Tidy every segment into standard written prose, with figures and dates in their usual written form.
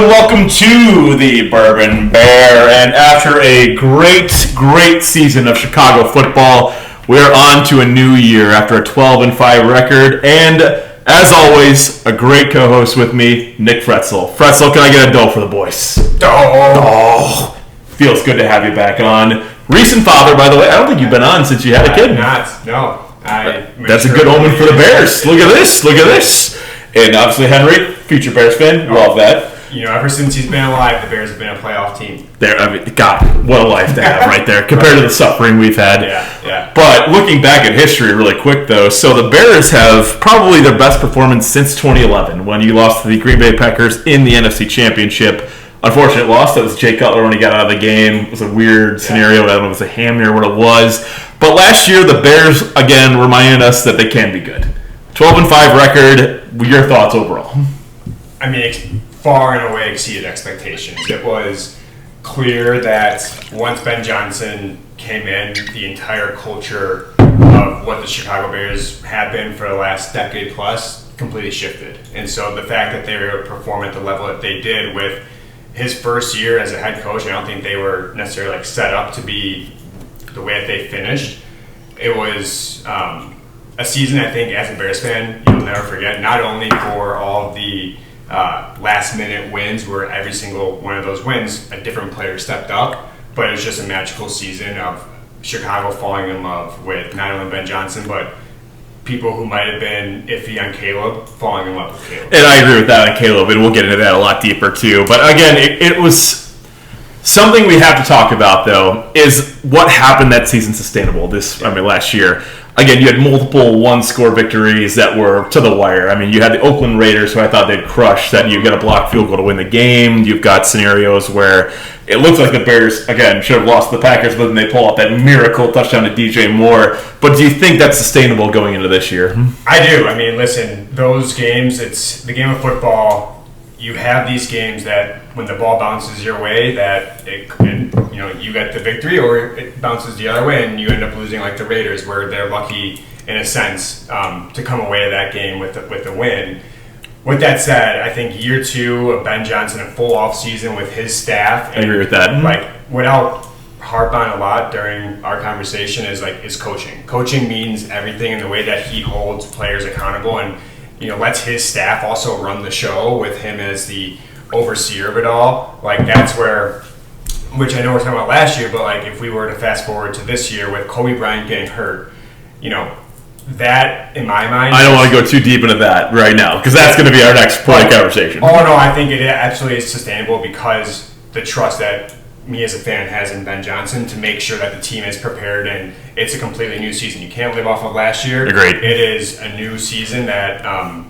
and welcome to the Bourbon Bear. And after a great season of Chicago football, we're on to a new year after a 12-5 record. And as always, a great co-host with me, Nick Fretzel. Fretzel, can I get a dough for the boys? Oh, feels good to have you back on. Recent father, by the way. I don't think you've been on since you had a kid. That's a good omen for the Bears. Look at this. And obviously, Henry, future Bears fan, love that. You know, ever since he's been alive, the Bears have been a playoff team. God, what a life to have right there compared to the suffering we've had. Yeah. But looking back at history really quick, though, so the Bears have probably their best performance since 2011 when you lost to the Green Bay Packers in the NFC Championship. Unfortunate loss. That was Jay Cutler when he got out of the game. It was a weird scenario. I don't know if it was a hammy or what it was. But last year, the Bears, again, reminded us that they can be good. 12-5 record. Your thoughts overall? I mean, it far and away exceeded expectations. It was clear that once Ben Johnson came in, the entire culture of what the Chicago Bears have been for the last decade plus completely shifted. And so the fact that they were able to perform at the level that they did with his first year as a head coach, I don't think they were necessarily set up to be the way that they finished. It was a season, I think, as a Bears fan, you'll never forget, not only for all of the last-minute wins where every single one of those wins, a different player stepped up, but it was just a magical season of Chicago falling in love with not only Ben Johnson, but people who might have been iffy on Caleb falling in love with Caleb. And I agree with that on Caleb, and we'll get into that a lot deeper, too. But again, it was something we have to talk about, though, is what happened that season sustainable last year. Again, you had multiple one-score victories that were to the wire. I mean, you had the Oakland Raiders, who I thought they'd crush, that you get a blocked field goal to win the game. You've got scenarios where it looks like the Bears, again, should have lost to the Packers, but then they pull off that miracle touchdown to DJ Moore. But do you think that's sustainable going into this year? I do. I mean, listen, those games, it's the game of football. You have these games that when the ball bounces your way, that you get the victory, or it bounces the other way and you end up losing, like the Raiders, where they're lucky in a sense to come away to that game with the win. With that said, I think year two of Ben Johnson, a full off season with his staff. I agree with that. Like, what I'll harp on a lot during our conversation is coaching. Coaching means everything in the way that he holds players accountable and lets his staff also run the show with him as the overseer of it all. Like, that's where, which I know we're talking about last year, but like if we were to fast forward to this year with Kobe Bryant getting hurt, that in my mind, I don't want to go too deep into that right now because that's going to be our next point of conversation. Oh no, I think it absolutely is sustainable because the trust that me as a fan has in Ben Johnson to make sure that the team is prepared and it's a completely new season. You can't live off of last year. Agreed. It is a new season that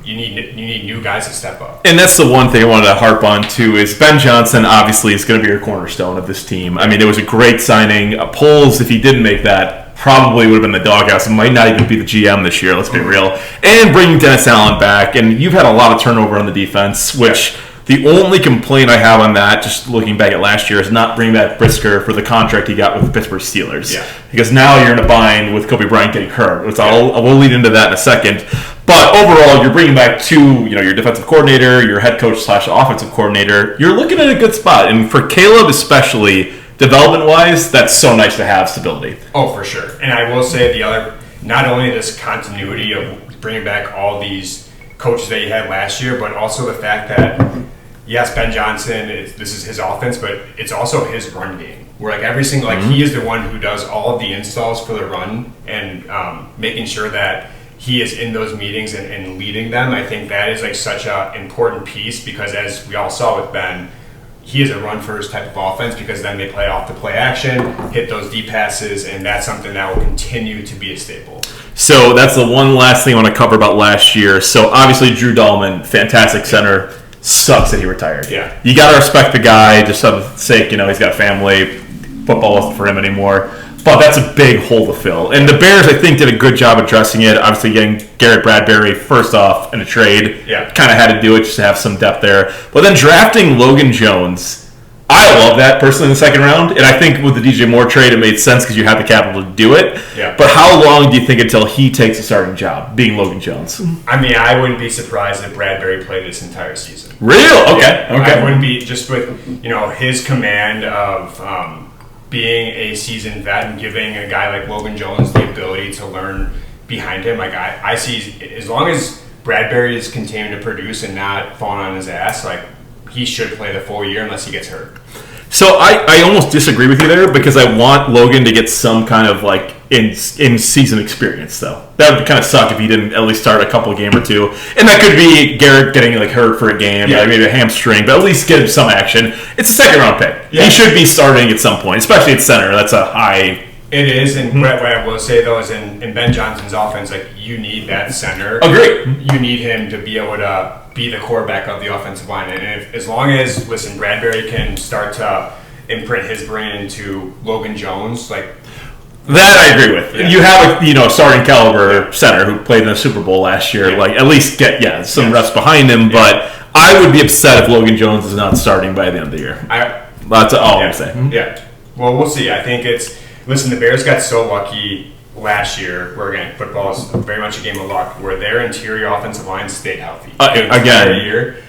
you need new guys to step up. And that's the one thing I wanted to harp on too is Ben Johnson obviously is going to be your cornerstone of this team. I mean, it was a great signing. Poles, if he didn't make that, probably would have been the doghouse. It might not even be the GM this year, let's be real. And bringing Dennis Allen back, and you've had a lot of turnover on the defense, which the only complaint I have on that, just looking back at last year, is not bringing back Brisker for the contract he got with the Pittsburgh Steelers. Yeah. Because now you're in a bind with Kobe Bryant getting hurt. We'll lead into that in a second. But overall, you're bringing back your defensive coordinator, your head coach / offensive coordinator. You're looking at a good spot. And for Caleb especially, development-wise, that's so nice to have stability. Oh, for sure. And I will say not only this continuity of bringing back all these coaches that you had last year, but also the fact that, yes, Ben Johnson, this is his offense, but it's also his run game. Where like every single, he is the one who does all of the installs for the run and making sure that he is in those meetings and leading them. I think that is like such an important piece because as we all saw with Ben, he is a run-first type of offense because then they play off the play action, hit those deep passes, and that's something that will continue to be a staple. So that's the one last thing I want to cover about last year. So obviously Drew Dahlman, fantastic center, sucks that he retired. Yeah. You got to respect the guy just for the sake, he's got a family. Football wasn't for him anymore. But that's a big hole to fill. And the Bears, I think, did a good job addressing it. Obviously, getting Garrett Bradbury first off in a trade. Yeah. Kind of had to do it just to have some depth there. But then drafting Logan Jones I love that personally in the second round, and I think with the DJ Moore trade, it made sense because you have the capital to do it. Yeah. But how long do you think until he takes a starting job, being Logan Jones? I mean, I wouldn't be surprised if Bradbury played this entire season. Real? Okay. Yeah, Okay. I wouldn't be, just with his command of being a seasoned vet and giving a guy like Logan Jones the ability to learn behind him. Like I see, as long as Bradbury is continuing to produce and not falling on his ass, like, he should play the full year unless he gets hurt. So I almost disagree with you there because I want Logan to get some kind of like in season experience though. That would kind of suck if he didn't at least start a couple game or two, and that could be Garrett getting like hurt for a game, like maybe a hamstring, but at least get him some action. It's a second round pick. Yeah. He should be starting at some point, especially at center. That's a high. It is, and what I will say though is in Ben Johnson's offense, like, you need that center. Agree. You need him to be able to be the quarterback of the offensive line, and as long as Bradbury can start to imprint his brain into Logan Jones, like. That I agree with. Yeah. You have a starting caliber center who played in the Super Bowl last year. Yeah. Like, at least get some reps behind him. Yeah. But I would be upset if Logan Jones is not starting by the end of the year. That's all I'm saying. Yeah. Well, we'll see. I think it's. Listen, the Bears got so lucky last year, where again, football is very much a game of luck, where their interior offensive line stayed healthy every year.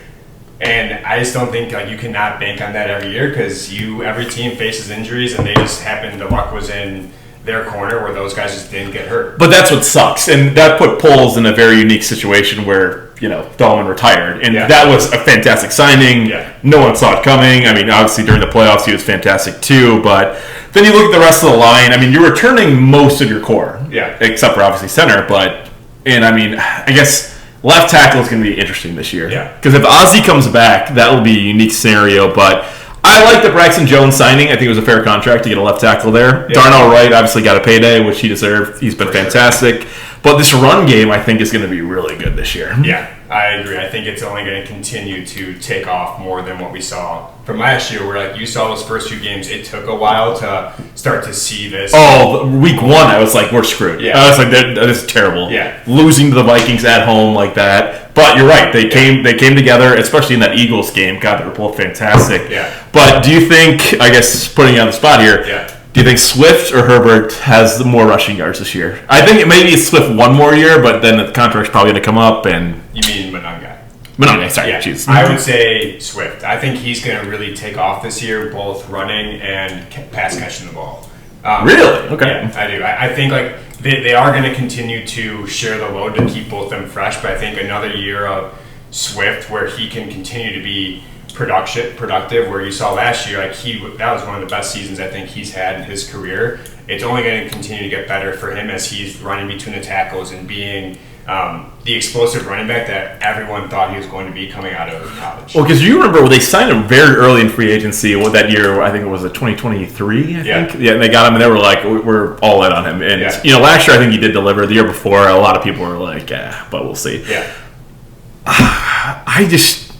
And I just don't think you cannot bank on that every year because every team faces injuries, and they just happened. The luck was in their corner where those guys just didn't get hurt. But that's what sucks, and that put Poles in a very unique situation where Dahlman retired, and that was a fantastic signing. Yeah. No one saw it coming. I mean, obviously during the playoffs he was fantastic too, but then you look at the rest of the line. I mean, you're returning most of your core, except for obviously center. I guess left tackle is going to be interesting this year. Yeah, because if Ozzie comes back, that will be a unique scenario. But I like the Braxton Jones signing. I think it was a fair contract to get a left tackle there. Yeah. Darnell Wright obviously got a payday, which he deserved. He's been fantastic. Sure. But this run game, I think, is going to be really good this year. Yeah, I agree. I think it's only going to continue to take off more than what we saw from last year, where you saw those first few games. It took a while to start to see this. Oh, week one, I was like, we're screwed. Yeah. I was like, that is terrible. Yeah. Losing to the Vikings at home like that. But you're right. They came together, especially in that Eagles game. God, they were both fantastic. Yeah. But do you think, I guess, putting you on the spot here, do you think Swift or Herbert has the more rushing yards this year? I think maybe Swift one more year, but then the contract's probably going to come up. And you mean Monangai? Monangai, sorry. Yeah. I would say Swift. I think he's going to really take off this year, both running and pass catching the ball. Really? Okay. Yeah, I do. I think they are going to continue to share the load to keep both of them fresh, but I think another year of Swift where he can continue to be productive, where you saw last year, that was one of the best seasons I think he's had in his career. It's only going to continue to get better for him as he's running between the tackles and being the explosive running back that everyone thought he was going to be coming out of college. Well, because you remember they signed him very early in free agency. That year, I think it was 2023. I think. Yeah, and they got him, and they were like, "We're all in on him." And last year I think he did deliver. The year before, a lot of people were like, "Yeah," but we'll see. Yeah, I just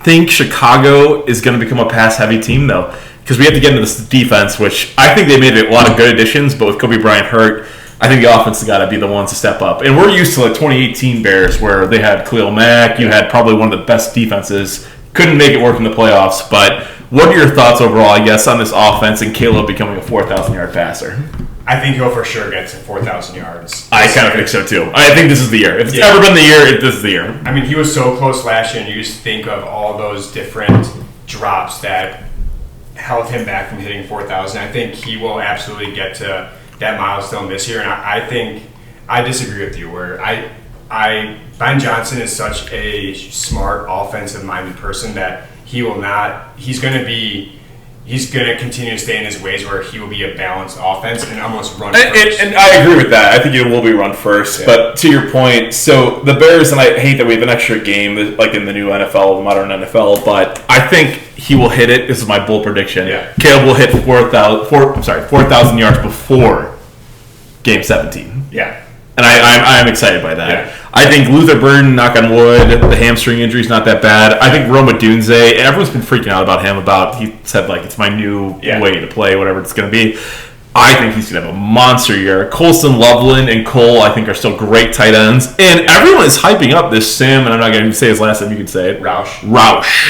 think Chicago is going to become a pass-heavy team, though, because we have to get into this defense, which I think they made a lot of good additions, but with Kobe Bryant hurt, I think the offense has got to be the ones to step up. And we're used to 2018 Bears, where they had Khalil Mack, you had probably one of the best defenses, couldn't make it work in the playoffs, but what are your thoughts overall, I guess, on this offense and Caleb becoming a 4,000-yard passer? I think he'll for sure get to 4,000 yards. I kind of think so, too. I think this is the year. If it's ever been the year, this is the year. I mean, he was so close last year, and you just think of all those different drops that held him back from hitting 4,000. I think he will absolutely get to that milestone this year, and I think I disagree with you, where Ben Johnson is such a smart, offensive-minded person that he's going to continue to stay in his ways, where he will be a balanced offense and almost run first. And I agree with that. I think it will be run first. Yeah. But to your point, so the Bears, and I hate that we have an extra game like in the new NFL, the modern NFL, but I think he will hit it. This is my bold prediction. Yeah. Caleb will hit 4,000 yards before Game 17. Yeah. And I'm excited by that. Yeah. I think Luther Burden, knock on wood, the hamstring injury is not that bad. I think Rome Odunze, everyone's been freaking out about him. He said, it's my new way to play, whatever it's going to be. I think he's going to have a monster year. Colson, Loveland, and Cole, I think, are still great tight ends. And everyone is hyping up this Sam, and I'm not going to say his last name. You can say it. Roush.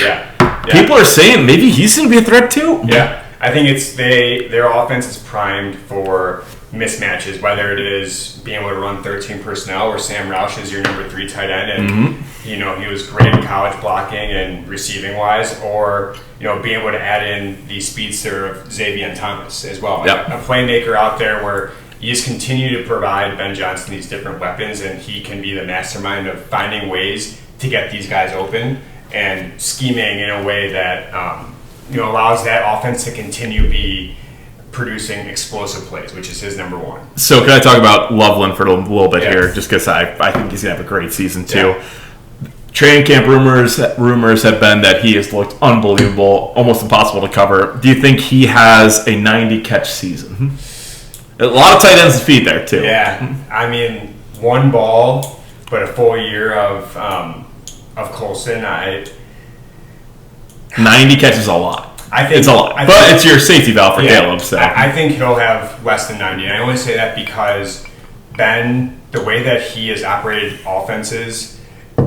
Yeah. People are saying maybe he's going to be a threat too. Yeah. I think it's their offense is primed for mismatches, whether it is being able to run 13 personnel or Sam Roush is your number 3 tight end and he was great in college blocking and receiving wise, or being able to add in the speedster of Xavier Thomas as well. Yep. A playmaker out there where you just continue to provide Ben Johnson these different weapons, and he can be the mastermind of finding ways to get these guys open and scheming in a way that allows that offense to continue be producing explosive plays, which is his number 1. So can I talk about Loveland for a little bit here, just because I think he's going to have a great season too. Yeah. Training camp rumors have been that he has looked unbelievable, almost impossible to cover. Do you think he has a 90-catch season? A lot of tight ends to feed there too. Yeah, I mean, 1 ball, but a full year of Colson. 90 catches a lot. I think it's a lot, but it's your safety valve for Caleb. So I think he'll have less than 90. And I only say that because Ben, the way that he has operated offenses,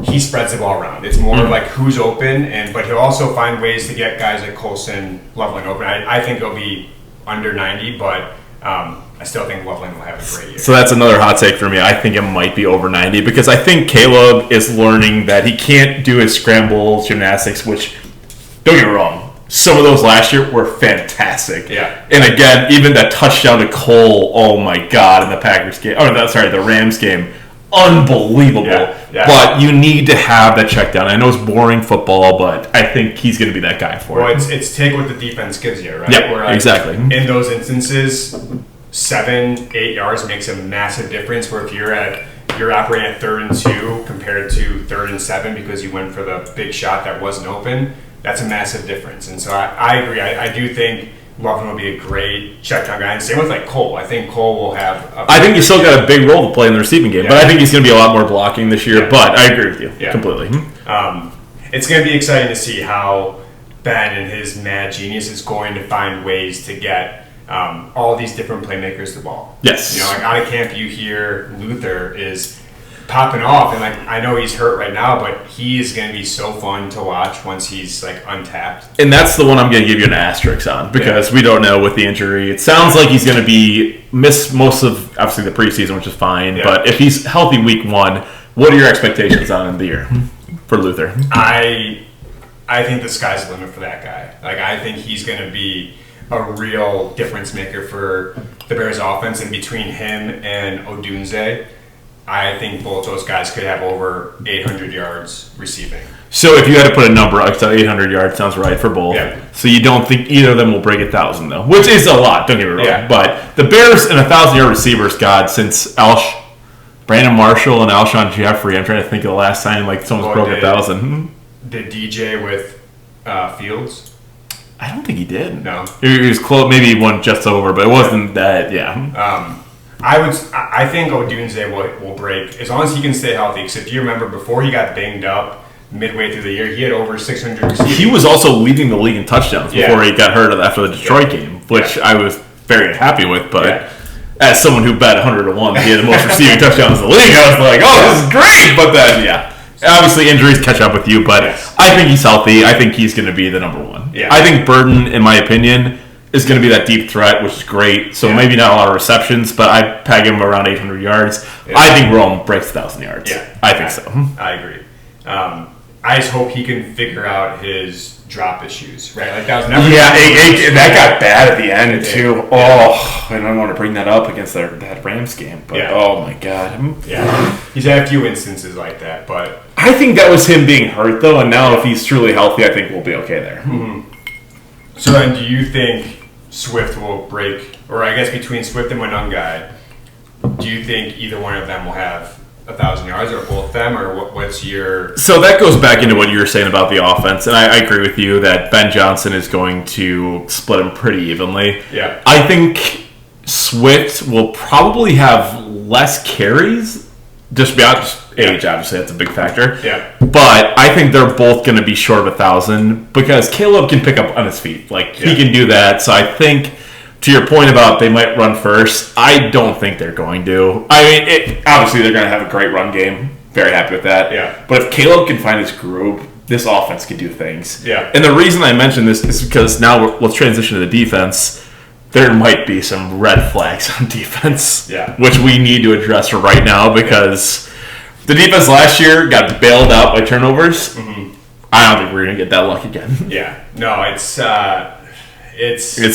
he spreads the ball around. It's more like who's open, but he'll also find ways to get guys like Colson, Loveland open. I think it'll be under 90, but I still think Loveland will have a great year. So that's another hot take for me. I think it might be over 90 because I think Caleb is learning that he can't do his scramble gymnastics, which, don't get me wrong, some of those last year were fantastic. Yeah. And again, even that touchdown to Cole, oh my God, in the Packers game, the Rams game, unbelievable. Yeah. But you need to have that check down. I know it's boring football, but I think he's going to be that guy for it. Well, it's take what the defense gives you, right? Yeah, exactly. In those instances, 7-8 yards makes a massive difference. Where if you're operating at 3rd and 2 compared to 3rd and 7 because you went for the big shot that wasn't open, that's a massive difference. And so I agree. I do think Loveland will be a great check-down guy. And same with Cole. I think Cole will have I think he's still got a big role to play in the receiving game, but I think he's going to be a lot more blocking this year. Yeah. But I agree with you completely. It's going to be exciting to see how Ben and his mad genius is going to find ways to get all these different playmakers the ball. Yes. Out of camp you hear Luther is popping off, and I know he's hurt right now, but he is going to be so fun to watch once he's untapped. And that's the one I'm going to give you an asterisk on because we don't know with the injury. It sounds like he's going to miss most of obviously the preseason, which is fine. Yeah. But if he's healthy week 1, what are your expectations on the year for Luther? I think the sky's the limit for that guy. I think he's going to be a real difference maker for the Bears offense, and between him and Odunze, I think both those guys could have over 800 yards receiving. So if you had to put a number, 800 yards sounds right for both. Yeah. So you don't think either of them will break 1,000 though, which is a lot. Don't get me wrong. Yeah. But the Bears and 1,000-yard receivers, since Brandon Marshall and Alshon Jeffrey. I'm trying to think of the last time someone's broke 1,000. Did DJ with Fields? I don't think he did. No, he was close. Maybe he won just over, but it wasn't that. Yeah. I think Odunze will break as long as he can stay healthy. Because if you remember, before he got banged up midway through the year, he had over 600 receiving. He was also leading the league in touchdowns before he got hurt after the Detroit game, which I was very happy with. But as someone who bet 100 to 1 that he had the most receiving touchdowns in the league, I was like, oh, this is great. But then, obviously injuries catch up with you. But I think he's healthy. I think he's going to be the number 1. Yeah. I think Burden, in my opinion, is going to be that deep threat, which is great. So maybe not a lot of receptions, but I peg him around 800 yards. Yeah. I think Rome breaks 1,000 yards. Yeah, I think so. I agree. I just hope he can figure out his drop issues, right? That was never. Yeah, that got bad at the end too. Oh, I don't want to bring that up against that Rams game, but oh my God. Yeah, he's had a few instances like that, but I think that was him being hurt though, and now if he's truly healthy, I think we'll be okay there. Mm-hmm. So then, do you think Swift will break, or I guess between Swift and Monungai, do you think either one of them will have 1,000 yards, or both of them, or what's your... So that goes back into what you were saying about the offense, and I agree with you that Ben Johnson is going to split them pretty evenly. Yeah. I think Swift will probably have less carries, just beyond age, obviously, that's a big factor. Yeah. But I think they're both going to be short of 1,000 because Caleb can pick up on his feet. He can do that, so I think To your point about they might run first, I don't think they're going to. I mean, obviously they're going to have a great run game. Very happy with that. Yeah. But if Caleb can find his group, this offense can do things. Yeah. And the reason I mention this is because now let's transition to the defense. There might be some red flags on defense, which we need to address right now because the defense last year got bailed out by turnovers. Mm-hmm. I don't think we're going to get that luck again. Yeah. No, it's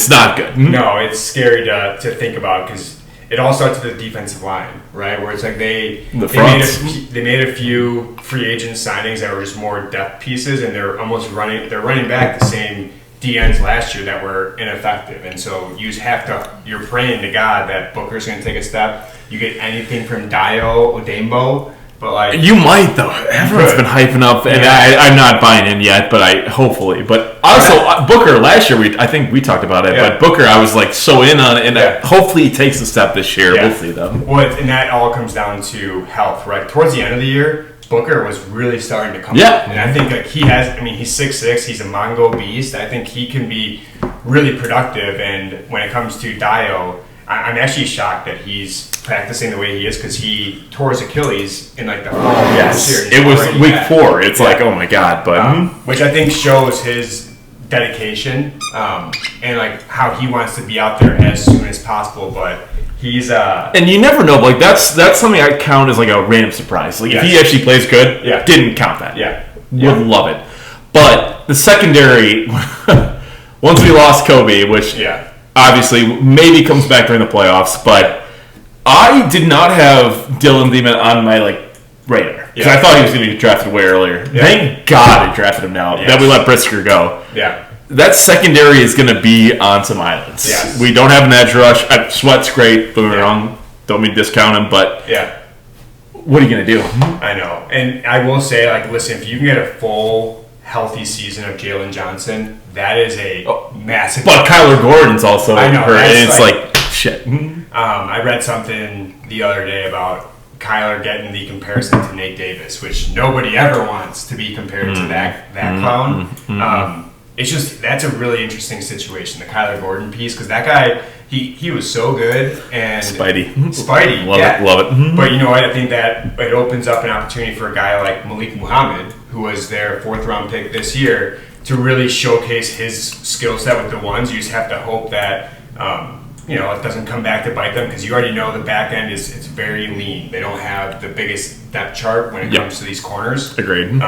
not good. No, it's scary to think about because it all starts with the defensive line, right? Where it's like they made a few free agent signings that were just more depth pieces, and they're running back the same DNs last year that were ineffective, and so you're praying to God that Booker's going to take a step. You get anything from Dio Odembo. But like you might though. Everyone's been hyping up, and I'm not buying in yet. But hopefully. But also Booker last year, I think we talked about it. Yeah. But Booker, I was like so in on it, and hopefully he takes a step this year. Yeah. We'll see though. Well, and that all comes down to health, right? Towards the end of the year, Booker was really starting to come up, and I think like he's 6'6", he's a Mongo beast. I think he can be really productive, and when it comes to Dio, I'm actually shocked that he's practicing the way he is because he tore his Achilles in like the fall. Yes, it was week 4. It's like, oh my god, but which I think shows his dedication and like how he wants to be out there as soon as possible. But he's and you never know. Like that's something I count as like a random surprise. Like if he actually plays good, didn't count that. Would love it. But the secondary, once we lost Kobe, which obviously maybe comes back during the playoffs, but I did not have Dylan Thiemann on my radar because I thought he was going to get drafted way earlier. Thank God they drafted him now that we let Brisker go. That secondary is going to be on some islands. We don't have an edge rush. Sweat's great. Don't get me wrong. Don't mean to discount him, but what are you going to do? I know, and I will say, listen, if you can get a full healthy season of Jalen Johnson, that is a massive. But Kyler Gordon's also hurt, and it's like shit. I read something the other day about Kyler getting the comparison to Nate Davis, which nobody ever wants to be compared to that clown. It's just that's a really interesting situation, the Kyler Gordon piece, because that guy he was so good and Spidey, love it. But you know what? I think that it opens up an opportunity for a guy like Malik Muhammad, who was their 4th round pick this year, to really showcase his skill set with the ones. You just have to hope that it doesn't come back to bite them, because you already know the back end it's very lean. They don't have the biggest depth chart when it comes to these corners. Agreed.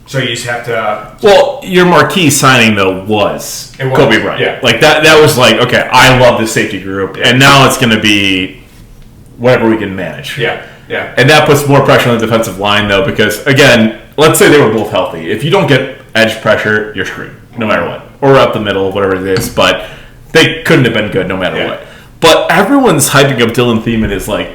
So you just have to. Well, your marquee signing though was Kobe Bryant. Yeah. Like that was like, okay, I love this safety group, and now it's going to be whatever we can manage. Yeah. And that puts more pressure on the defensive line though, because again, let's say they were both healthy. If you don't get edge pressure, you're screwed, no matter what, or up the middle, whatever it is. But they couldn't have been good no matter what. But everyone's hyping up Dylan Thiemann is like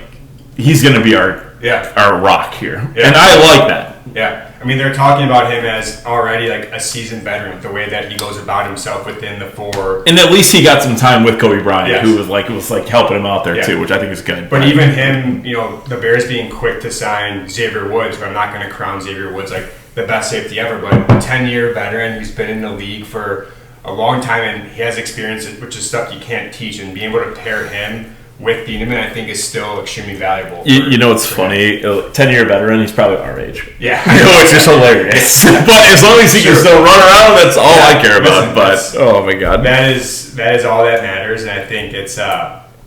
he's going to be our rock here, and I like that. Yeah. I mean, they're talking about him as already a seasoned veteran with the way that he goes about himself within the 4. And at least he got some time with Kobe Bryant, who was helping him out there too, which I think is good. But even him, the Bears being quick to sign Xavier Woods, but I'm not going to crown Xavier Woods the best safety ever, but a 10-year veteran who's been in the league for a long time, and he has experience, which is stuff you can't teach, and being able to pair him with Thiemann, I think, is still extremely valuable. It's funny. 10-year veteran, he's probably our age. Yeah. I know, it's just hilarious. But as long as he can still run around, that's all I care about. Oh my God. That is all that matters, and I think it's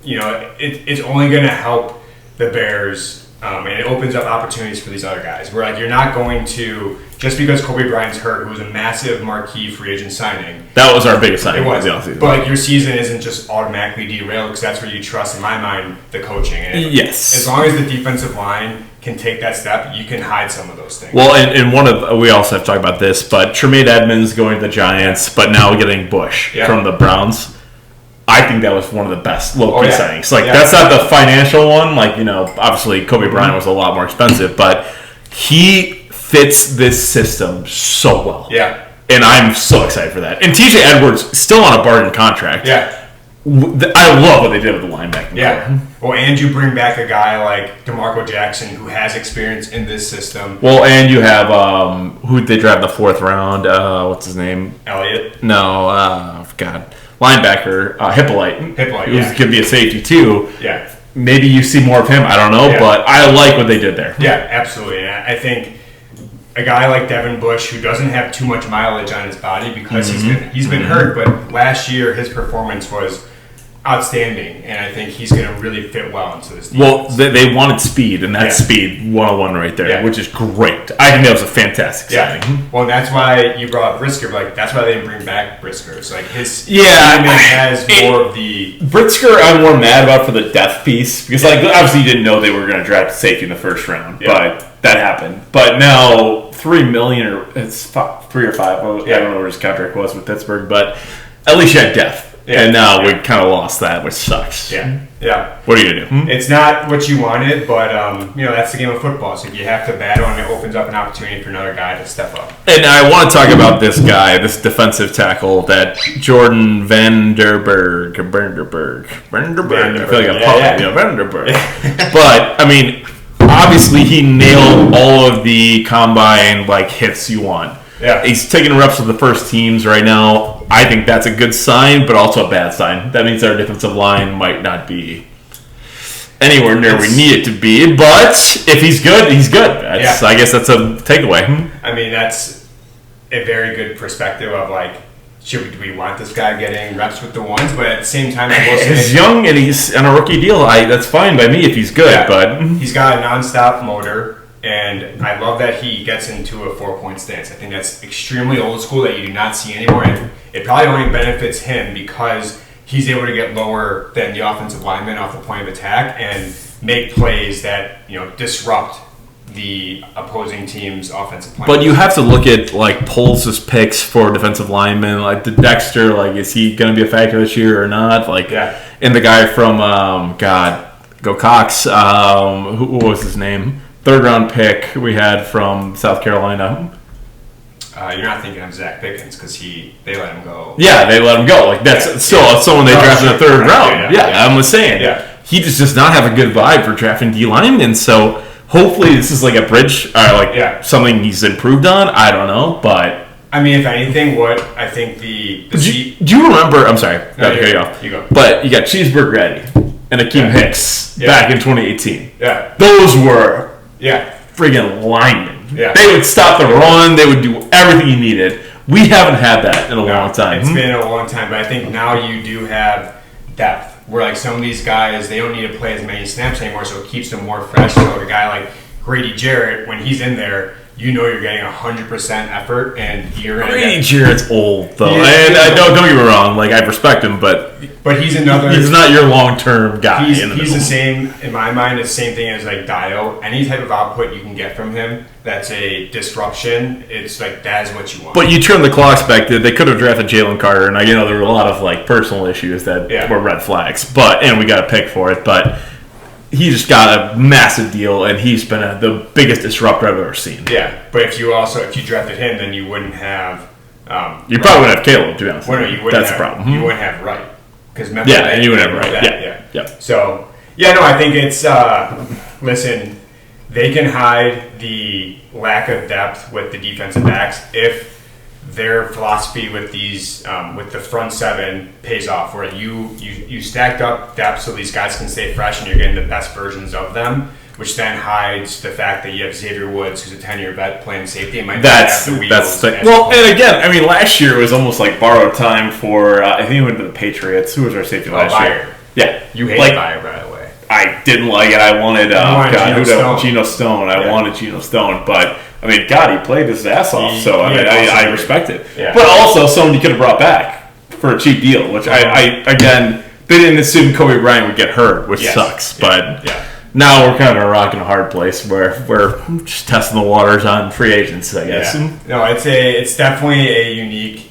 it's only going to help the Bears, and it opens up opportunities for these other guys. Where you're not going to, just because Kobe Bryant's hurt, who was a massive marquee free agent signing. That was our biggest signing. It was. But your season isn't just automatically derailed, because that's where you trust, in my mind, the coaching. And yes. As long as the defensive line can take that step, you can hide some of those things. Well, and we also have to talk about this, but Tremaine Edmonds going to the Giants, but now getting Bush from the Browns. I think that was one of the best low-key signings. That's not the financial one. Obviously Kobe Bryant was a lot more expensive, but he fits this system so well. Yeah. And I'm so excited for that. And TJ Edwards still on a bargain contract. Yeah. I love what they did with the linebacking. Yeah. Well, and you bring back a guy like DeMarco Jackson, who has experience in this system. Well, and you have who they draft in the 4th round? What's his name? Elliott. No, God. linebacker, Hippolyte. Hippolyte, who's yeah. going to be a safety too. Yeah. Maybe you see more of him. I don't know, Yeah. but I like what they did there. Yeah, absolutely. And I think a guy like Devin Bush, who doesn't have too much mileage on his body because he's been hurt, but last year his performance was outstanding, and I think he's going to really fit well into this defense. Well, they wanted speed, and that's speed 101 right there, which is great. I think that was a fantastic signing. Well, that's why you brought up Brisker. Like, that's why they didn't bring back Brisker. It's like his team has more of the... Brisker, I'm more mad about for the depth piece, because like obviously you didn't know they were going to draft a safety in the first round, but that happened. But now $3 million, or it's 3 or 5. I don't know where his contract was with Pittsburgh, but at least you had depth. Yeah, and now we kind of lost that, which sucks. Yeah. What are you going to do? It's not what you wanted, but, that's the game of football. So you have to battle, and it opens up an opportunity for another guy to step up. And I want to talk about this guy, this defensive tackle, that Jordan Vanderberg. I feel like I'm pumping, Vanderberg. But, I mean, obviously he nailed all of the combine, hits you want. Yeah. He's taking reps with the first teams right now. I think that's a good sign, but also a bad sign. That means our defensive line might not be anywhere near where we need it to be. But if he's good, he's good. I guess that's a takeaway. I mean, that's a very good perspective of, do we want this guy getting reps with the ones? But at the same time, he's young and he's on a rookie deal. That's fine by me if he's good. But he's got a nonstop motor. And I love that he gets into a 4-point stance. I think that's extremely old school that you do not see anymore. And it probably only benefits him because he's able to get lower than the offensive lineman off the point of attack and make plays that disrupt the opposing team's offensive line. But you have to look at Poles' picks for defensive linemen, the Dexter. Is he going to be a factor this year or not? And the guy from Go Cox. Who was his name? 3rd round pick we had from South Carolina. You're not thinking of Zach Pickens because they let him go. Yeah, they let him go. That's still someone they drafted in the 3rd round. I'm saying. Yeah. He just does not have a good vibe for drafting D linemen. So hopefully this is a bridge, something he's improved on. I don't know, but I mean, if anything, what I think do you remember? I'm sorry, got to cut you off. You go. But you got Cheeseburger Eddie and Akeem Hicks back in 2018. Yeah, those were. Yeah. Friggin' linemen. Yeah. They would stop the run. They would do everything you needed. We haven't had that in a long time. It's been a long time, but I think now you do have depth. Where some of these guys, they don't need to play as many snaps anymore, so it keeps them more fresh. So a guy like Grady Jarrett, when he's in there, you're getting 100% effort, and you're going to Grady Jarrett's old, though. And don't get me wrong, I respect him, but he's another... He's not your long-term guy. He's the same, in my mind, the same thing as Dio. Any type of output you can get from him that's a disruption, it's that is what you want. But you turn the clocks back, they could have drafted Jalen Carter, and there were a lot of personal issues that were red flags, and we got a pick for it, but... He just got a massive deal, and he's been the biggest disruptor I've ever seen. Yeah, but if you drafted him, then you wouldn't have. You probably wouldn't have Caleb, to be honest. Well, no, you wouldn't. That's have, the problem. You wouldn't have Wright, because and you wouldn't have Wright. Yeah. So I think it's. Listen, they can hide the lack of depth with the defensive backs if their philosophy with these with the front seven pays off, where you stacked up depth so these guys can stay fresh and you're getting the best versions of them, which then hides the fact that you have Xavier Woods, who's a 10-year vet playing safety, and might not have the wheels. And again, last year it was almost borrowed time for I think it went to the Patriots. Who was our safety last year? Yeah, you hated Byer, by the way. I didn't like it. I wanted Geno Stone. I wanted Geno Stone, but. He played his ass off, so I respect it. Yeah. But also, someone you could have brought back for a cheap deal, which they didn't assume Kobe Bryant would get hurt, which sucks. But now we're kind of a rock and a hard place where we're just testing the waters on free agents, I guess. Yeah. No, it's definitely a unique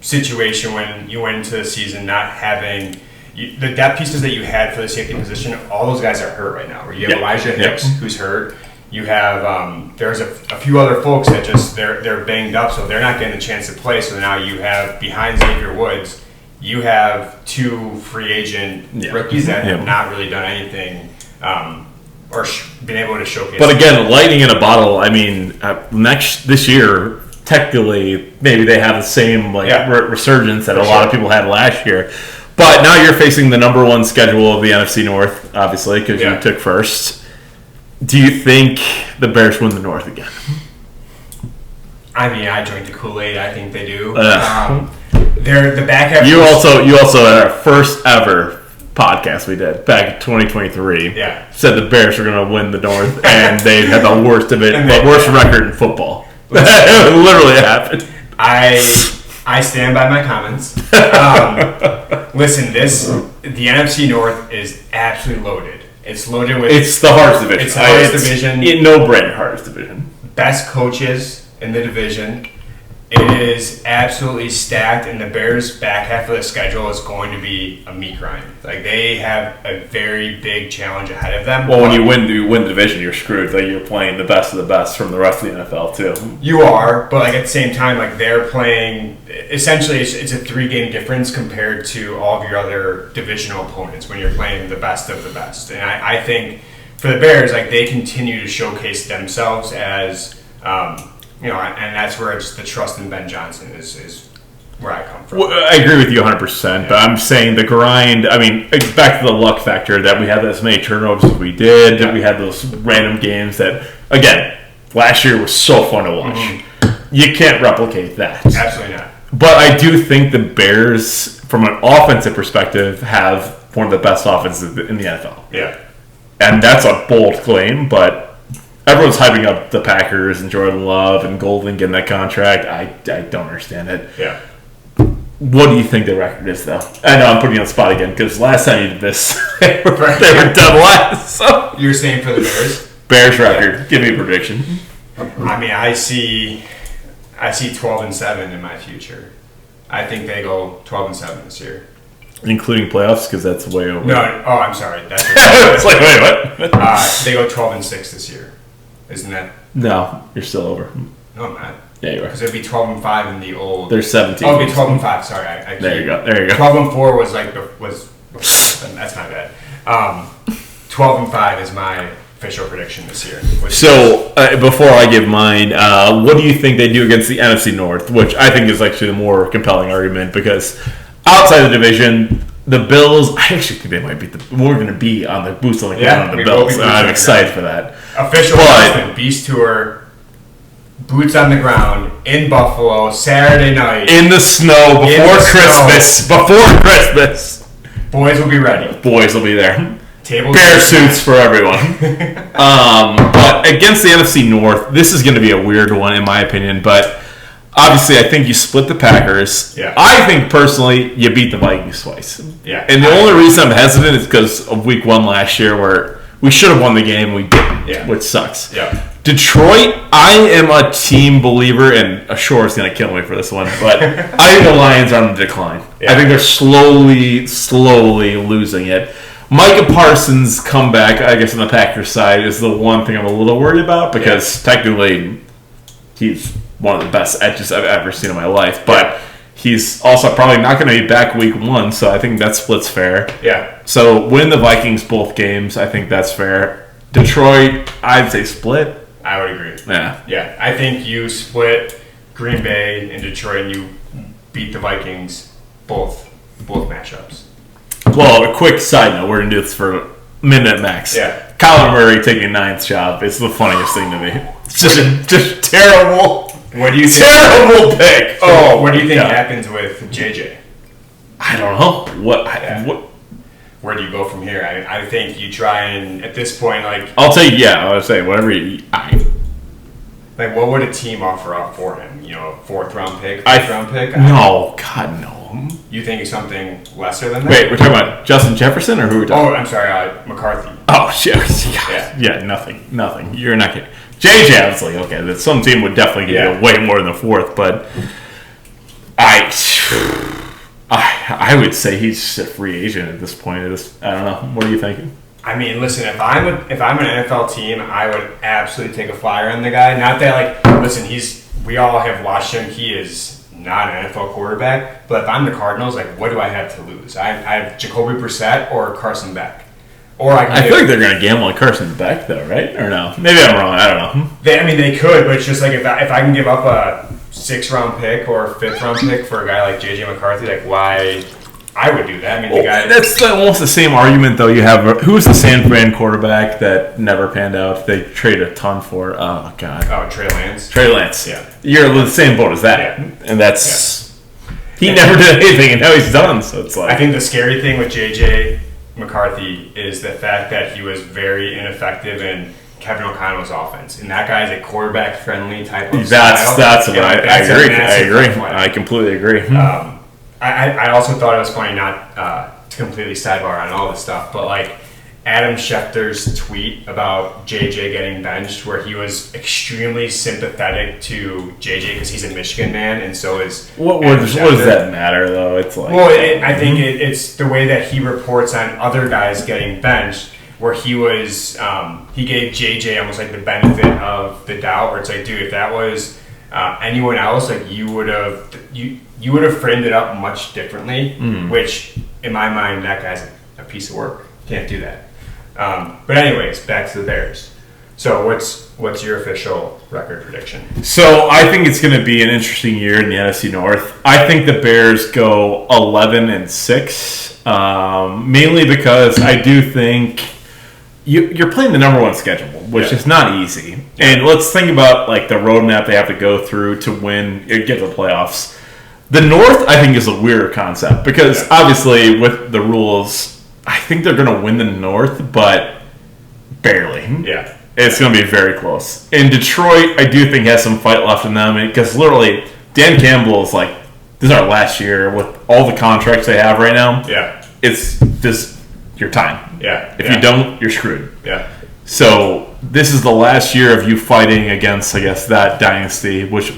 situation when you went into the season not having the depth pieces that you had for the safety position. All those guys are hurt right now. Where you have Elijah Hicks, who's hurt. You have there's a few other folks that they're banged up, so they're not getting a chance to play. So now you have behind Xavier Woods, you have 2 free agent rookies that have not really done anything or been able to showcase. But again, lightning in a bottle. This year, technically maybe they have the same resurgence that a lot of people had last year. But now you're facing the number one schedule of the NFC North, obviously, because you took first. Do you think the Bears win the North again? I mean, I drank the Kool-Aid. I think they do. They're the back half. You also at our first ever podcast we did back in 2023. Yeah, said the Bears were going to win the North, and they had the worst record in football. It literally happened. I stand by my comments. Listen, the NFC North is absolutely loaded. It's loaded with. It's the hardest division. It's the hardest division. No-brainer hardest division. Best coaches in the division. It is absolutely stacked, and the Bears' back half of the schedule is going to be a meat grind. Like, they have a very big challenge ahead of them. Well, when you win the division, you're screwed. Like, you're playing the best of the best from the rest of the NFL too. You are, but like at the same time, like they're playing. Essentially, it's a 3-game difference compared to all of your other divisional opponents when you're playing the best of the best. And I think for the Bears, like they continue to showcase themselves as. And that's where it's the trust in Ben Johnson is where I come from. Well, I agree with you 100%, but I'm saying the grind, I mean, it's back to the luck factor that we had as many turnovers as we did, that we had those random games that, again, last year was so fun to watch. Mm-hmm. You can't replicate that. Absolutely not. But I do think the Bears, from an offensive perspective, have one of the best offenses in the NFL. Yeah. And that's a bold claim, but everyone's hyping up the Packers and Jordan Love and Golden getting that contract. I don't understand it. Yeah. What do you think the record is, though? I know I'm putting you on the spot again because last time you did this, they were dead last. So. You're saying for the Bears? Bears record. Give me a prediction. I mean, I see 12-7 in my future. I think they go 12-7 this year. Including playoffs, because that's way over. No, I'm sorry. That's it's like, wait, what? They go 12-6 this year. Isn't that? No, you're still over. No, I'm not. Yeah, you are. Because it'd be 12-5 in the old. There's 17. Oh, it'd be 12-5. Sorry, there you go. 12-4 was that's not bad. 12-5 is my official prediction this year. So before I give mine, what do you think they do against the NFC North? Which I think is actually the more compelling argument because outside the division. The Bills, I actually think they might beat we're going to be on the boost on the ground on the Bills. And I'm excited for that. Official announcement, Beast Tour, boots on the ground in Buffalo, Saturday night. In the snow, before Christmas. Before Christmas. Boys will be ready. Boys will be there. Bear suits for everyone. But against the NFC North, this is going to be a weird one in my opinion, but obviously, I think you split the Packers. Yeah. I think, personally, you beat the Vikings twice. Yeah. And the only reason I'm hesitant is because of week 1 last year where we should have won the game and we didn't, which sucks. Yeah. Detroit, I am a team believer, and Ashore is going to kill me for this one, but I think the Lions are on the decline. Yeah. I think they're slowly losing it. Micah Parsons' comeback, I guess, on the Packers side is the one thing I'm a little worried about because technically he's one of the best edges I've ever seen in my life. But he's also probably not going to be back week 1, so I think that split's fair. Yeah. So win the Vikings both games, I think that's fair. Detroit, I'd say split. I would agree. Yeah. Yeah. I think you split Green Bay and Detroit and you beat the Vikings both matchups. Well, a quick side note, we're going to do this for a minute max. Yeah. Kyler Murray taking 9th job. It's the funniest thing to me. It's just terrible. What do you think? Terrible pick. Oh, what do you think happens with JJ? I don't know. What? Where do you go from here? I think you try and at this point, like I'll take I would say whatever. Like, what would a team offer up for him? You know, a 4th round pick, 5th round pick? No, God, no. You think something lesser than that? Wait, we're talking about Justin Jefferson or who are we talking? Oh, I'm sorry, McCarthy. Oh shit! Yeah, nothing. You're not kidding. JJ, I was like, okay, that some team would definitely give you way more than the 4th, but I would say he's just a free agent at this point. I don't know. What are you thinking? I mean, listen, if I'm an NFL team, I would absolutely take a flyer on the guy. Not that, like, listen, we all have watched him. He is not an NFL quarterback. But if I'm the Cardinals, like, what do I have to lose? I have Jacoby Brissett or Carson Beck. Or I feel like they're going to gamble on Carson Beck, though, right? Or no? Maybe I'm wrong. I don't know. They could, but it's just like if I can give up a 6th-round pick or 5th-round pick for a guy like J.J. McCarthy, like why I would do that. I mean, the guy. That's almost the same argument, though. You have who's the San Fran quarterback that never panned out? They traded a ton for. Oh God. Oh, Trey Lance. Trey Lance. Yeah. You're in the same boat as that, and that's he never did anything, and now he's done. So it's like I think the scary thing with J.J. McCarthy is the fact that he was very ineffective in Kevin O'Connell's offense, and that guy's a quarterback-friendly type of style. That's what I agree. I agree. I completely agree. I also thought it was funny, not to completely sidebar on all this stuff, but like Adam Schefter's tweet about JJ getting benched, where he was extremely sympathetic to JJ because he's a Michigan man, and so is what does that matter though? It's like I think it's the way that he reports on other guys getting benched, where he was he gave JJ almost like the benefit of the doubt, where it's like, dude, if that was anyone else, like you would have framed it up much differently. Which in my mind, that guy's a piece of work. Can't do that. But anyways, back to the Bears. So what's your official record prediction? So I think it's going to be an interesting year in the NFC North. I think the Bears go 11-6, mainly because I do think you're playing the number one schedule, which is not easy. And let's think about like the roadmap they have to go through to win, get to the playoffs. The North, I think, is a weird concept because obviously with the rules, I think they're going to win the North, but barely. Yeah. It's going to be very close. In Detroit, I do think has some fight left in them because literally Dan Campbell is like, this is our last year with all the contracts they have right now. Yeah. It's just your time. Yeah. If you don't, you're screwed. Yeah. So this is the last year of you fighting against, I guess, that dynasty, which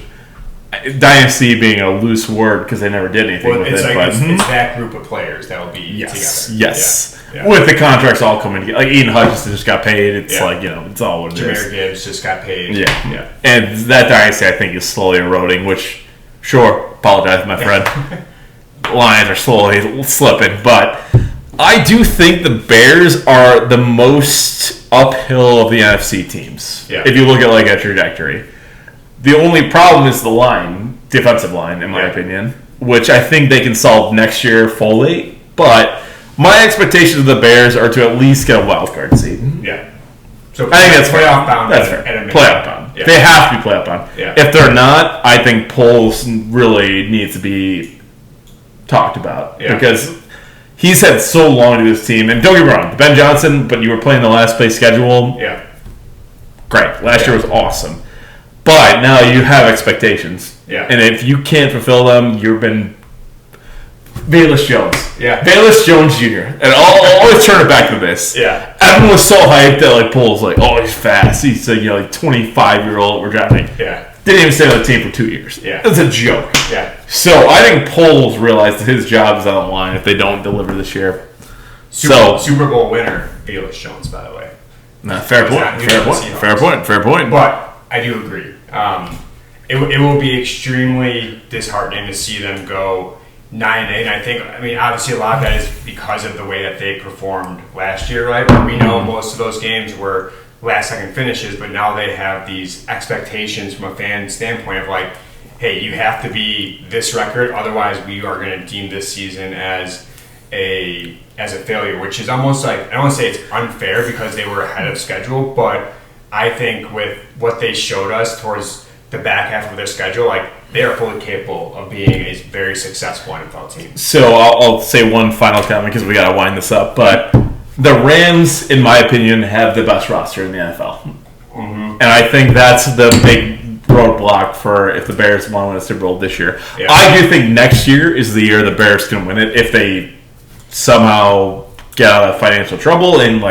dynasty being a loose word because they never did anything with it's it. Like but it's that group of players that will be together. Yes. Yeah. With the contracts all coming together. Like Ian Hutchinson just got paid. It's like, it's all what it is. Jahmyr Gibbs just got paid. Yeah. And that dynasty, I think, is slowly eroding, which, sure, apologize, my friend. Lions are slowly slipping. But I do think the Bears are the most uphill of the NFC teams. Yeah. If you look at like a trajectory. The only problem is the defensive line, in my opinion, which I think they can solve next year fully. But my expectations of the Bears are to at least get a wild card seed. Yeah. So I think that's playoff bound. That's fair. Playoff bound. Yeah. They have to be playoff bound. Yeah. If they're not, I think Poles really needs to be talked about because he's had so long to this team. And don't get me wrong, Ben Johnson, but you were playing the last place schedule. Yeah. Great. Last year was awesome. But now you have expectations. Yeah. And if you can't fulfill them, you've been Velus Jones. Yeah. Velus Jones Jr. And I'll always turn it back to this. Yeah. Everyone was so hyped that like Poles like, oh, he's fast. He's a 25-year-old we're drafting. Yeah. Didn't even stay on the team for 2 years. Yeah. That's a joke. Yeah. So I think Poles realized that his job is on the line if they don't deliver this year. Super Bowl winner, Velus Jones, by the way. Fair point. But I do agree. It will be extremely disheartening to see them go 9-8. I mean, obviously a lot of that is because of the way that they performed last year, right? But we know most of those games were last-second finishes, but now they have these expectations from a fan standpoint of like, hey, you have to be this record, otherwise we are going to deem this season as a failure, which is almost like, I don't want to say it's unfair because they were ahead of schedule, but I think with what they showed us towards the back half of their schedule, like they are fully capable of being a very successful NFL team. So I'll say one final comment because we got to wind this up. But the Rams, in my opinion, have the best roster in the NFL, and I think that's the big roadblock for if the Bears want to win a Super Bowl this year. Yeah. I do think next year is the year the Bears can win it if they somehow get out of financial trouble and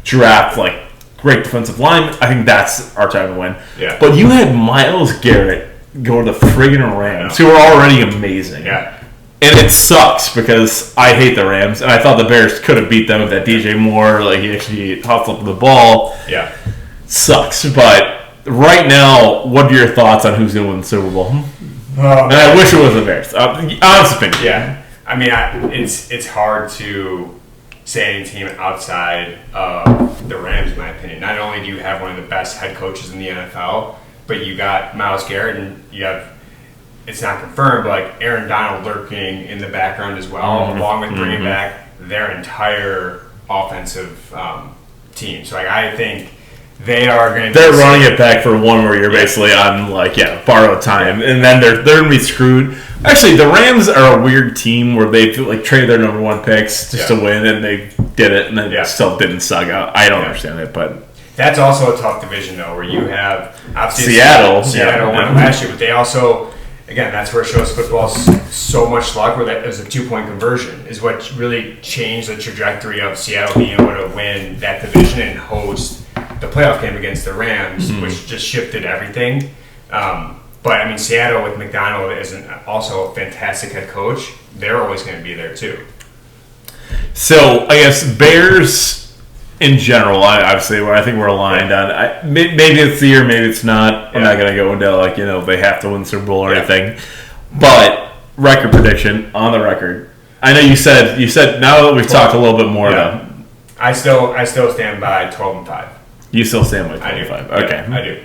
draft like great defensive line. I think that's our time to win. Yeah. But you had Myles Garrett go to the friggin' Rams, who are already amazing. Yeah. And it sucks because I hate the Rams, and I thought the Bears could have beat them with that DJ Moore. Like, he actually hustled the ball. Yeah. Sucks. But right now, what are your thoughts on who's going to win the Super Bowl? And I wish it was the Bears. Honest opinion. Yeah. I mean, it's hard to say any team outside of the Rams, in my opinion. Not only do you have one of the best head coaches in the NFL, but you got Myles Garrett, and you have, it's not confirmed, but like Aaron Donald lurking in the background as well, along with bringing back their entire offensive team. So like, I think they are going to. They're running it back for one where you're basically on borrowed time, and then they're going to be screwed. Actually, the Rams are a weird team where they traded their number one picks just to win, and they did it, and then still didn't suck out. I don't understand it, but that's also a tough division though, where you have obviously Seattle won last year, but they also. Again, that's where it shows football so much luck, where that was a 2-point conversion is what really changed the trajectory of Seattle being able to win that division and host the playoff game against the Rams, which just shifted everything. But I mean, Seattle with McDonald is also a fantastic head coach. They're always going to be there too. So I guess Bears in general, obviously, I think we're aligned on. Maybe it's the year, maybe it's not. I'm not going to go into they have to win the Super Bowl or anything. But record prediction on the record. I know you said now that we've talked a little bit more though. I still stand by 12-5. You still stand by 12-5. Okay, yeah, I do.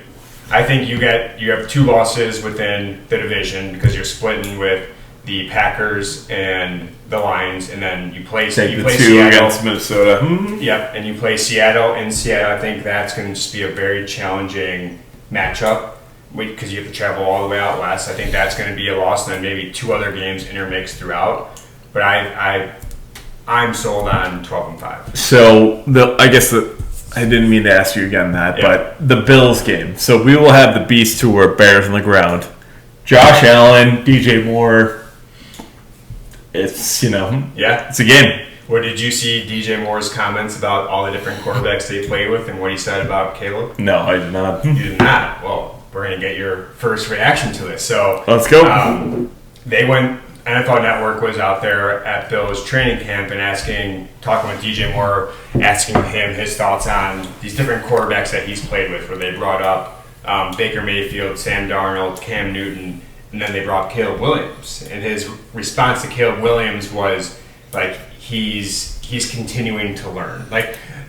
I think you have 2 losses within the division because you're splitting with the Packers and the Lions, and then you play the 2 Seattle against Minnesota. Yep, and you play Seattle in Seattle. I think that's going to just be a very challenging matchup because you have to travel all the way out west. I think that's going to be a loss, and then maybe 2 other games intermixed throughout. But I'm sold on 12-5. So I didn't mean to ask you again but the Bills game. So we will have the Beast Tour, Bears on the ground. Josh Allen, DJ Moore. It's it's a game. What did you see DJ Moore's comments about all the different quarterbacks they played with and what he said about Caleb? No, I did not. You did not. Well, we're going to get your first reaction to this. So let's go. They went. NFL Network was out there at Bill's training camp and talking with DJ Moore, asking him his thoughts on these different quarterbacks that he's played with. Where they brought up Baker Mayfield, Sam Darnold, Cam Newton. And then they brought Caleb Williams, and his response to Caleb Williams was he's continuing to learn.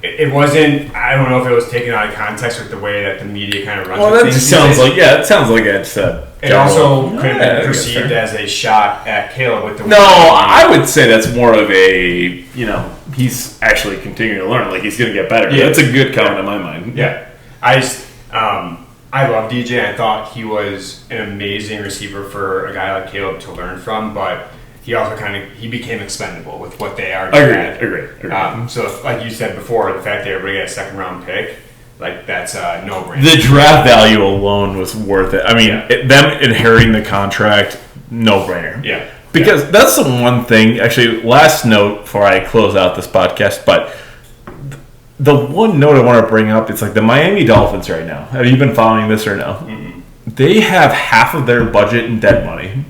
It wasn't. I don't know if it was taken out of context with the way that the media kind of runs. Well, that just sounds it sounds like Ed said. It also could have been perceived as a shot at Caleb with the. No, I would say that's more of a he's actually continuing to learn. He's going to get better. Yeah, that's a good comment in my mind. Yeah, I love DJ. I thought he was an amazing receiver for a guy like Caleb to learn from, but he also he became expendable with what they are. Agreed. So, like you said before, the fact they were going to get a 2nd-round pick, that's a no-brainer. The draft value alone was worth it. I mean, them inheriting the contract, no-brainer. Yeah. Because that's the one thing. Actually, last note before I close out this podcast, but. The one note I want to bring up, it's the Miami Dolphins right now. Have you been following this or no? Mm-hmm. They have half of their budget in dead money.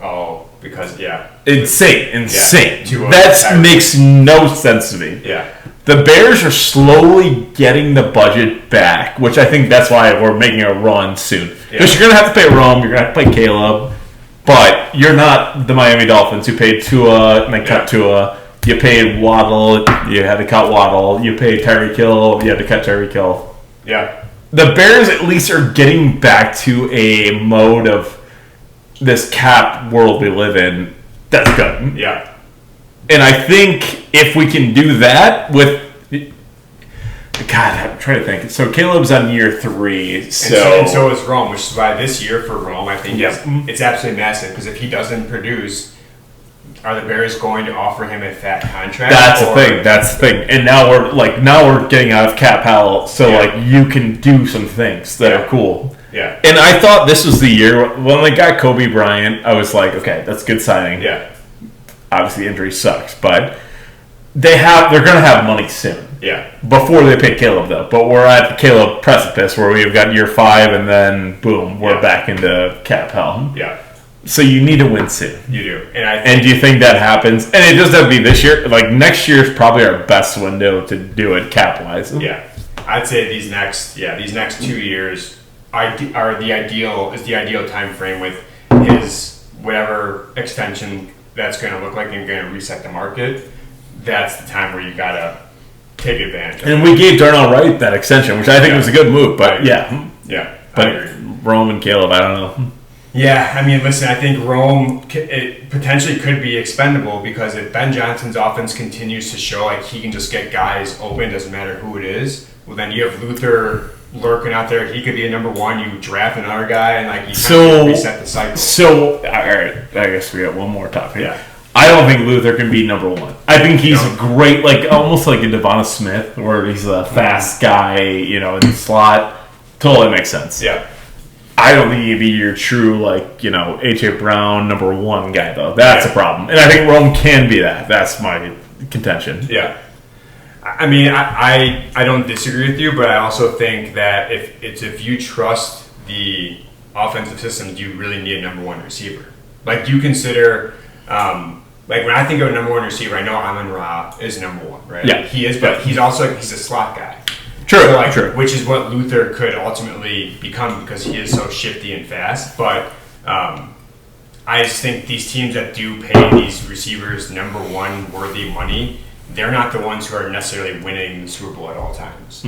Oh, because, Insane. Yeah. That makes no sense to me. Yeah. The Bears are slowly getting the budget back, which I think that's why we're making a run soon. Because you're going to have to pay Rome, you're going to have to pay Caleb, but you're not the Miami Dolphins who paid Tua and then cut Tua. You paid Waddle, you had to cut Waddle. You paid Tyreek Hill, you had to cut Tyreek Hill. Yeah. The Bears at least are getting back to a mode of this cap world we live in. That's good. Yeah. And I think if we can do that with... God, I'm trying to think. So Caleb's on year 3. And so is Rome, which is why this year for Rome, I think it's absolutely massive. Because if he doesn't produce... Are the Bears going to offer him a fat contract? That's the thing. And now we're getting out of cap hell, so you can do some things that are cool. Yeah. And I thought this was the year when they got Kobe Bryant. I was like, okay, that's a good signing. Yeah. Obviously, injury sucks, but they're going to have money soon. Yeah. Before they pick Caleb, though. But we're at the Caleb precipice where we've got year 5, and then boom, we're back into cap hell. Yeah. So you need to win soon. You do. And do you think that happens? And it doesn't have to be this year. Next year is probably our best window to do it cap-wise. Yeah. I'd say these next 2 years are the ideal time frame with his whatever extension that's going to look like and going to reset the market. that's the time where you gotta take advantage of And we gave Darnell Wright that extension, which I think was a good move. But yeah, I but agree. Rome and Caleb, I don't know. Yeah, I mean, listen, I think Rome it potentially could be expendable because if Ben Johnson's offense continues to show like he can just get guys open, doesn't matter who it is, well, then you have Luther lurking out there. He could be a number one. You draft another guy, and like you kind of reset the cycle. So, all right, I guess we got one more topic. Yeah. I don't think Luther can be number one. I think he's a great, like almost like a Devonta Smith, where he's a fast guy, in the slot. Totally makes sense. Yeah. I don't think he'd be your true, AJ Brown number one guy, though. That's a problem. And I think Rome can be that. That's my contention. Yeah. I mean, I don't disagree with you, but I also think that if you trust the offensive system, you really need a number one receiver. Like, you consider, when I think of a number one receiver, I know Amon-Ra is number one, right? Yeah. He is, but he's also, he's a slot guy. True, So, true. Which is what Luther could ultimately become because he is so shifty and fast. But I just think these teams that do pay these receivers number one worthy money, they're not the ones who are necessarily winning the Super Bowl at all times.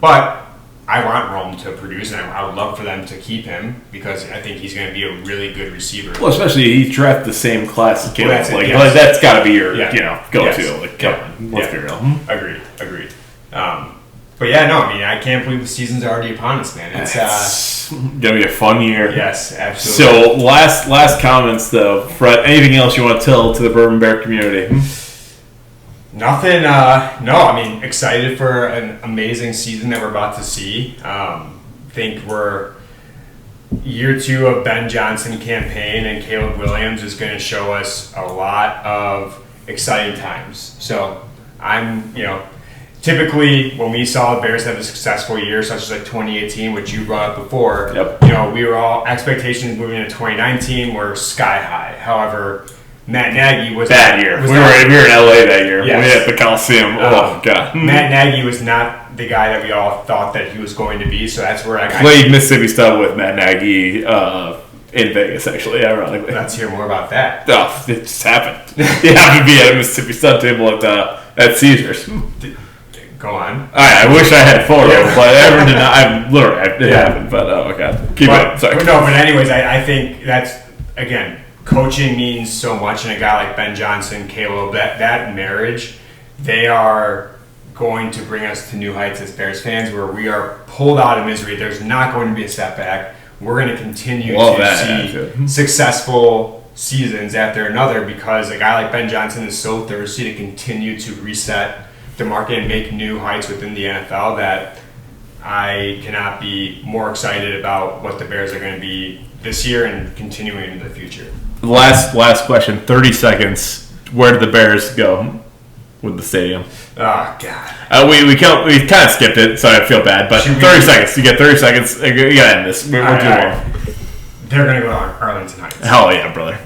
But I want Rome to produce, and I would love for them to keep him because I think he's going to be a really good receiver. Well, especially he's drafted the same class as Caleb. Well, that's it, that's got to be your, go-to. Yes. Come on, let's be real. Agreed. But yeah, no, I mean, I can't believe the season's already upon us, man. It's gonna be a fun year. Yes, absolutely. So last comments though, Fred. Anything else you want to tell to the Bourbon Bear community? Nothing. No, I mean, excited for an amazing season that we're about to see. Think we're year 2 of Ben Johnson campaign, and Caleb Williams is going to show us a lot of exciting times. So I'm, typically when we saw the Bears have a successful year, such as like 2018, which you brought up before, we were all expectations moving into 2019 were sky high. However, Matt Nagy was bad year. We were in LA that year. Yes. We had the Coliseum. Oh god. Matt Nagy was not the guy that we all thought that he was going to be. So that's where I played Mississippi State with Matt Nagy in Vegas. Actually, ironically. Let's hear more about that. Oh, it just happened. You have to be at a Mississippi State table at Caesars. Go on. I wish I had photos, but Everett did not. It happened. But okay, keep it. Sorry. No, but anyways, I think that's again. Coaching means so much, and a guy like Ben Johnson, Caleb, that marriage, they are going to bring us to new heights as Bears fans where we are pulled out of misery. There's not going to be a setback. We're going to continue to see successful seasons after another because a guy like Ben Johnson is so thirsty to continue to reset the market and make new heights within the NFL that I cannot be more excited about what the Bears are going to be this year and continuing into the future. Last question, 30 seconds. Where did the Bears go with the stadium? Oh, God. We kind of skipped it, so I feel bad. But 30 seconds. You get 30 seconds. You got to end this. We're too long. They're going to go to Arlington Heights. Hell yeah, brother.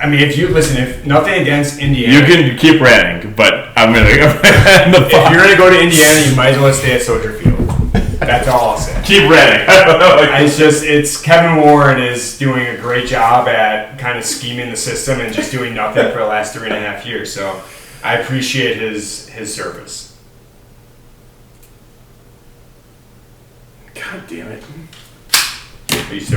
I mean, if nothing against Indiana. You can keep ranting, but I'm going to end the If you're going to go to Indiana, you might as well stay at Soldier Field. That's all I'll say. Keep ranting. It's Kevin Warren is doing a great job at kind of scheming the system and just doing nothing for the last 3.5 years. So I appreciate his service. God damn it. Are you serious?